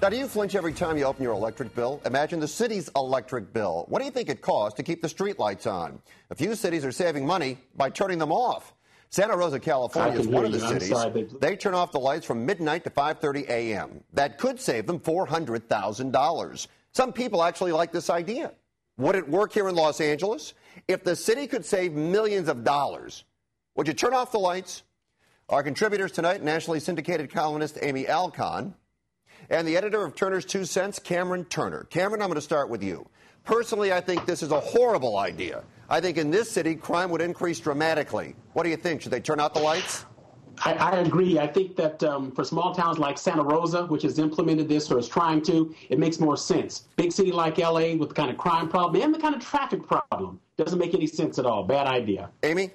Now, do you flinch every time you open your electric bill? Imagine the city's electric bill. What do you think it costs to keep the streetlights on? A few cities are saving money by turning them off. Santa Rosa, California is one of the cities. They turn off the lights from midnight to 5:30 a.m. That could save them $400,000. Some people actually like this idea. Would it work here in Los Angeles? If the city could save millions of dollars, would you turn off the lights? Our contributors tonight, nationally syndicated columnist Amy Alkon, and the editor of Turner's Two Cents, Cameron Turner. Cameron, I'm going to start with you. Personally, I think this is a horrible idea. I think in this city, crime would increase dramatically. What do you think? Should they turn out the lights? I agree. I think that for small towns like Santa Rosa, which has implemented this or is trying to, it makes more sense. Big city like L.A. with the kind of crime problem and the kind of traffic problem doesn't make any sense at all. Bad idea. Amy?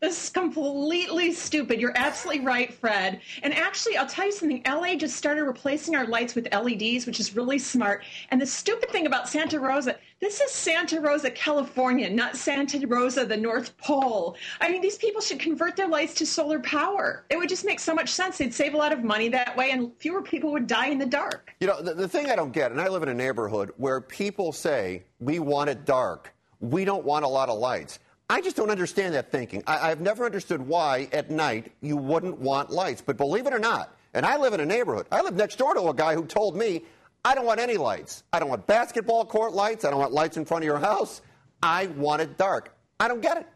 This is completely stupid. You're absolutely right, Fred. And actually, I'll tell you something. LA just started replacing our lights with LEDs, which is really smart. And the stupid thing about Santa Rosa, this is Santa Rosa, California, not Santa Rosa, the North Pole. I mean, these people should convert their lights to solar power. It would just make so much sense. They'd save a lot of money that way, and fewer people would die in the dark. You know, the thing I don't get, and I live in a neighborhood where people say, we want it dark. We don't want a lot of lights. I just don't understand that thinking. I've never understood why at night you wouldn't want lights. But believe it or not, and I live in a neighborhood. I live next door to a guy who told me, I don't want any lights. I don't want basketball court lights. I don't want lights in front of your house. I want it dark. I don't get it.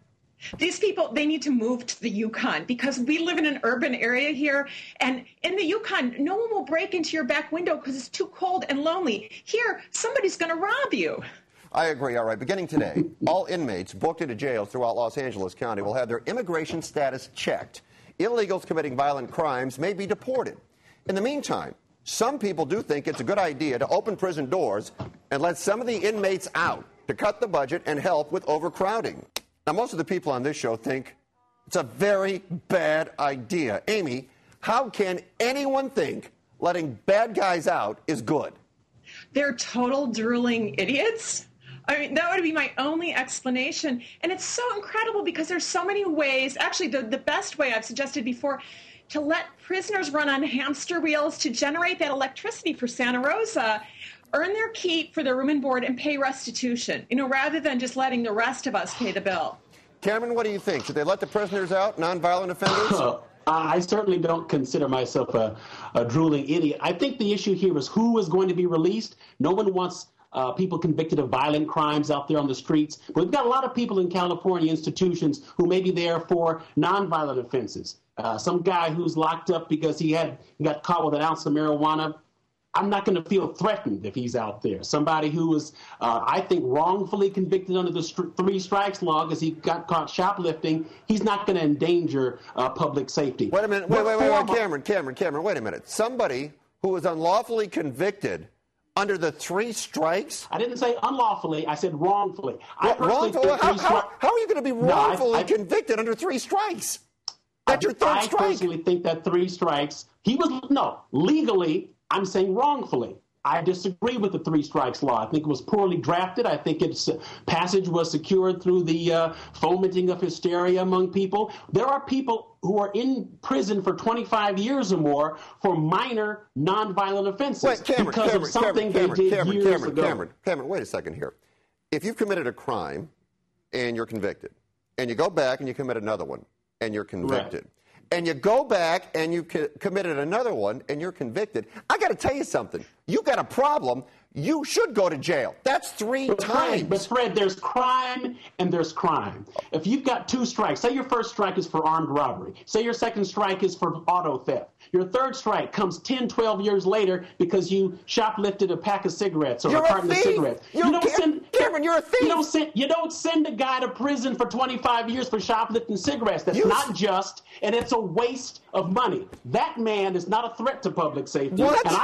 These people, they need to move to the Yukon because we live in an urban area here. And in the Yukon, no one will break into your back window because it's too cold and lonely. Here, somebody's going to rob you. I agree. All right. Beginning today, all inmates booked into jails throughout Los Angeles County will have their immigration status checked. Illegals committing violent crimes may be deported. In the meantime, some people do think it's a good idea to open prison doors and let some of the inmates out to cut the budget and help with overcrowding. Now, most of the people on this show think it's a very bad idea. Amy, how can anyone think letting bad guys out is good? They're total drooling idiots. I mean, that would be my only explanation. And it's so incredible because there's so many ways. Actually, the best way I've suggested before, to let prisoners run on hamster wheels to generate that electricity for Santa Rosa, earn their keep for their room and board, and pay restitution, rather than just letting the rest of us pay the bill. Cameron, what do you think? Should they let the prisoners out, nonviolent offenders? I certainly don't consider myself a drooling idiot. I think the issue here is who is going to be released. No one wants people convicted of violent crimes out there on the streets. But we've got a lot of people in California institutions who may be there for nonviolent offenses. Some guy who's locked up because he got caught with an ounce of marijuana. I'm not going to feel threatened if he's out there. Somebody who was, I think, wrongfully convicted under the three strikes law because he got caught shoplifting, he's not going to endanger public safety. Wait a minute. Wait, Cameron, wait a minute. Somebody who was unlawfully convicted under the three strikes? I didn't say unlawfully. I said wrongfully. Wrongfully? How are you going to be wrongfully convicted under three strikes? That's your third strike. I personally think that three strikes, legally, I'm saying wrongfully. I disagree with the three strikes law. I think it was poorly drafted. I think its passage was secured through the fomenting of hysteria among people. There are people who are in prison for 25 years or more for minor nonviolent offenses. Wait, Cameron, wait a second here. If you've committed a crime and you're convicted, and you go back and you commit another one and you're convicted, right, and you go back and you committed another one and you're convicted, I got to tell you something. You got a problem. You should go to jail. That's three times. But Fred, there's crime and there's crime. If you've got two strikes, say your first strike is for armed robbery. Say your second strike is for auto theft. Your third strike comes 10, 12 years later because you shoplifted a pack of cigarettes or a carton of cigarettes. Cameron, you're a thief. You don't send a guy to prison for 25 years for shoplifting cigarettes. That's not just, and it's a waste of money. That man is not a threat to public safety. What? And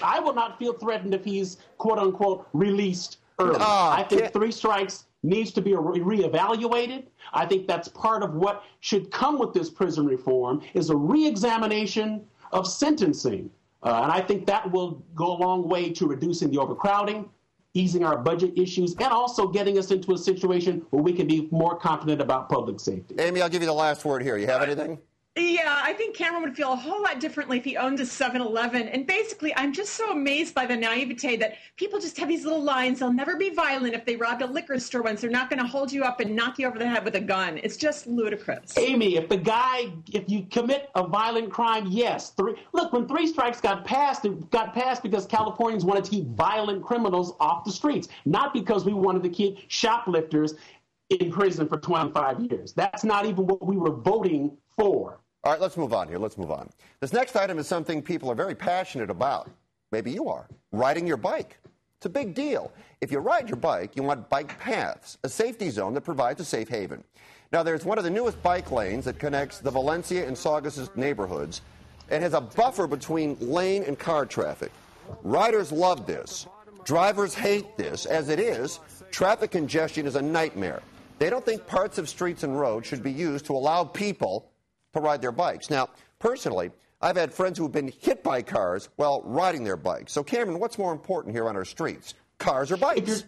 I will not feel threatened if he's quote-unquote released early. I think three strikes needs to be reevaluated. I think that's part of what should come with this prison reform is a reexamination of sentencing. And I think that will go a long way to reducing the overcrowding, easing our budget issues, and also getting us into a situation where we can be more confident about public safety. Amy, I'll give you the last word here. You have anything? Yeah, I think Cameron would feel a whole lot differently if he owned a 7-Eleven. And basically, I'm just so amazed by the naivete that people just have these little lines. They'll never be violent if they robbed a liquor store once. They're not going to hold you up and knock you over the head with a gun. It's just ludicrous. Amy, if you commit a violent crime, yes. Look, when 3 strikes got passed, it got passed because Californians wanted to keep violent criminals off the streets, not because we wanted to keep shoplifters in prison for 25 years. That's not even what we were voting for. All right, let's move on here. Let's move on. This next item is something people are very passionate about. Maybe you are. Riding your bike. It's a big deal. If you ride your bike, you want bike paths, a safety zone that provides a safe haven. Now, there's one of the newest bike lanes that connects the Valencia and Saugus neighborhoods and has a buffer between lane and car traffic. Riders love this. Drivers hate this. As it is, traffic congestion is a nightmare. They don't think parts of streets and roads should be used to allow people to ride their bikes. Now, personally, I've had friends who have been hit by cars while riding their bikes. So, Cameron, what's more important here on our streets, cars or bikes?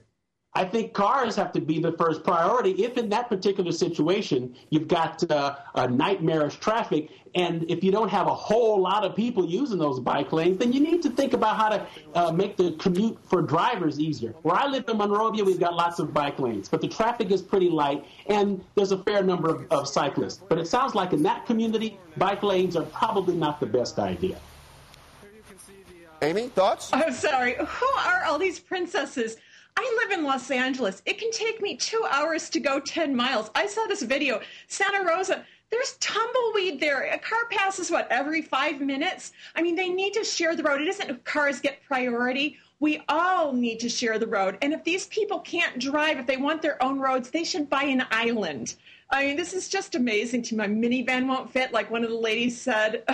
I think cars have to be the first priority. If in that particular situation you've got a nightmarish traffic, and if you don't have a whole lot of people using those bike lanes, then you need to think about how to make the commute for drivers easier. Where I live in Monrovia, we've got lots of bike lanes, but the traffic is pretty light, and there's a fair number of cyclists. But it sounds like in that community, bike lanes are probably not the best idea. Amy, thoughts? I'm sorry. Who are all these princesses? I live in Los Angeles. It can take me 2 hours to go 10 miles. I saw this video. Santa Rosa, there's tumbleweed there. A car passes, every 5 minutes? I mean, they need to share the road. It isn't cars get priority. We all need to share the road. And if these people can't drive, if they want their own roads, they should buy an island. I mean, this is just amazing to me. My minivan won't fit, like one of the ladies said.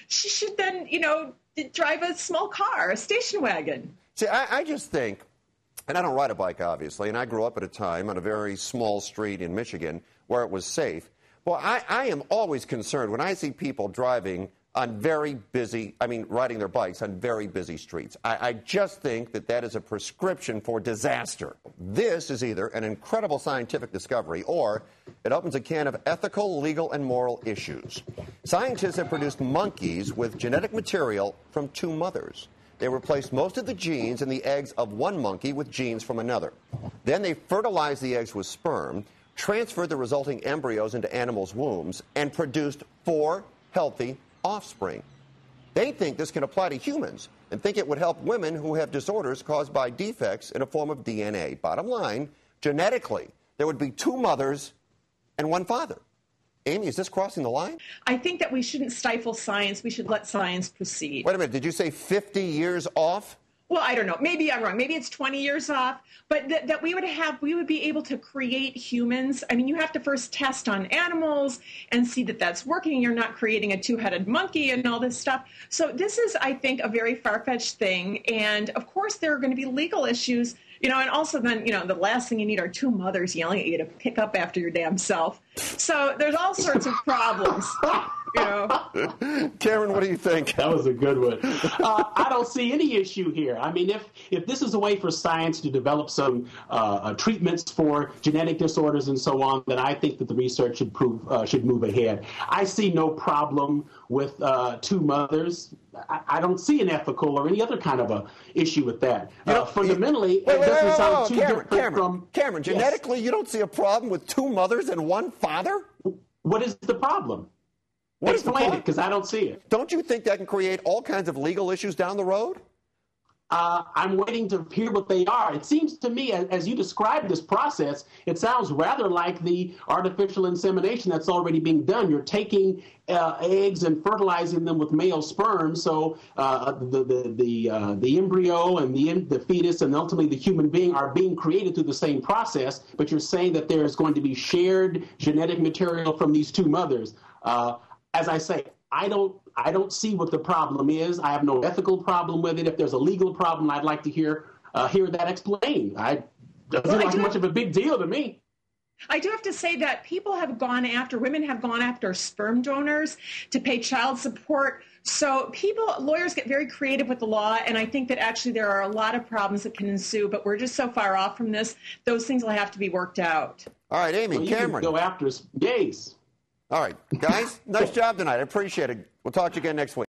She should then, drive a small car, a station wagon. See, I just think, and I don't ride a bike, obviously, and I grew up at a time on a very small street in Michigan where it was safe. Well, I am always concerned when I see people driving on riding their bikes on very busy streets. I just think that is a prescription for disaster. This is either an incredible scientific discovery or it opens a can of ethical, legal, and moral issues. Scientists have produced monkeys with genetic material from 2 mothers. They replaced most of the genes in the eggs of one monkey with genes from another. Then they fertilized the eggs with sperm, transferred the resulting embryos into animals' wombs, and produced 4 healthy offspring. They think this can apply to humans and think it would help women who have disorders caused by defects in a form of DNA. Bottom line, genetically, there would be 2 mothers and 1 father. Amy, is this crossing the line? I think that we shouldn't stifle science. We should let science proceed. Wait a minute. Did you say 50 years off? Well, I don't know. Maybe I'm wrong. Maybe it's 20 years off. But that we would be able to create humans. I mean, you have to first test on animals and see that that's working. You're not creating a 2-headed monkey and all this stuff. So this is, I think, a very far-fetched thing. And, of course, there are going to be legal issues. And also then, the last thing you need are 2 mothers yelling at you to pick up after your damn self. So there's all sorts of problems, Cameron, what do you think? That was a good one. I don't see any issue here. I mean, if this is a way for science to develop some treatments for genetic disorders and so on, then I think that the research should move ahead. I see no problem with 2 mothers. I don't see an ethical or any other kind of a issue with that. Fundamentally, it doesn't sound too different from... Cameron, genetically, you don't see a problem with 2 mothers and 1 father? What is the problem? Explain it, because I don't see it. Don't you think that can create all kinds of legal issues down the road? I'm waiting to hear what they are. It seems to me, as you describe this process, it sounds rather like the artificial insemination that's already being done. You're taking eggs and fertilizing them with male sperm, so the embryo and the fetus and ultimately the human being are being created through the same process, but you're saying that there's going to be shared genetic material from these 2 mothers. As I say, I don't see what the problem is. I have no ethical problem with it. If there's a legal problem, I'd like to hear that explained. It doesn't seem like much of a big deal to me. I do have to say that women have gone after sperm donors to pay child support. So lawyers get very creative with the law, and I think that actually there are a lot of problems that can ensue, but we're just so far off from this. Those things will have to be worked out. All right, Amy, Cameron. You can go after gays. All right, guys, nice job tonight. I appreciate it. We'll talk to you again next week.